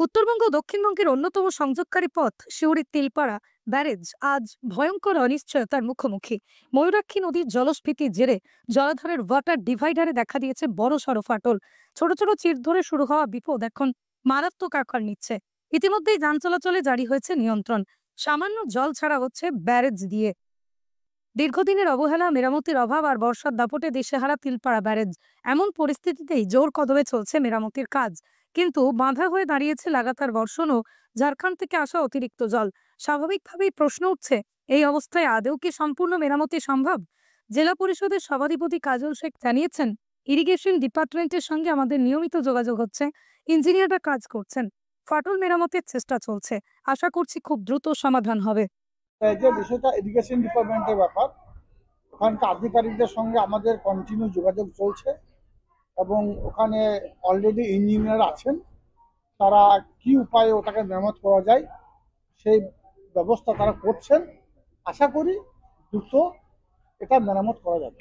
উত্তরবঙ্গ ও দক্ষিণবঙ্গের অন্যতম সংযোগকারী পথ সিউড়ির তিলপাড়া ব্যারেজ আজ ভয়ঙ্কর অনিশ্চয়তার মুখোমুখি। ময়ূরাক্ষী নদীর জলস্ফীতির জেরে জলাধারের ওয়াটার ডিভাইডারে দেখা দিয়েছে বড় সড় ফাটল। ছোট ছোট চির ধরে শুরু হওয়া বিপদ এখন মারাত্মক আকার নিচ্ছে। ইতিমধ্যেই যান চলাচলে জারি হয়েছে নিয়ন্ত্রণ। সামান্য জল ছাড়া হচ্ছে ব্যারেজ দিয়ে। দীর্ঘদিনের অবহেলা, মেরামতির অভাব আর বর্ষার দাপটে দিশেহারা তিলপাড়া ব্যারেজ। এমন পরিস্থিতিতেই জোর কদমে চলছে মেরামতির কাজ, কিন্তু বাধা হয়ে দাঁড়িয়েছে লাগাতার বর্ষণ ও ঝাড়খণ্ড থেকে আসা অতিরিক্ত জল। স্বাভাবিকভাবেই প্রশ্ন উঠছে, এই অবস্থায় আদৌ কি সম্পূর্ণ মেরামতি সম্ভব? জেলা পরিষদের সভাধিপতি কাজল শেখ জানিয়েছেন, ইরিগেশন ডিপার্টমেন্টের সঙ্গে আমাদের নিয়মিত যোগাযোগ হচ্ছে, ইঞ্জিনিয়াররা কাজ করছেন, ফাটল মেরামতের চেষ্টা চলছে। আশা করছি খুব দ্রুত সমাধান হবে। যে বিষয়টা এডুকেশন ডিপার্টমেন্টের ব্যাপার, ওখানকার আধিকারিকদের সঙ্গে আমাদের কন্টিনিউ যোগাযোগ চলছে এবং ওখানে অলরেডি ইঞ্জিনিয়ার আছেন। তারা কি উপায়ে ওটাকে মেরামত করা যায় সেই ব্যবস্থা তারা করছেন। আশা করি দ্রুত এটা মেরামত করা যাবে।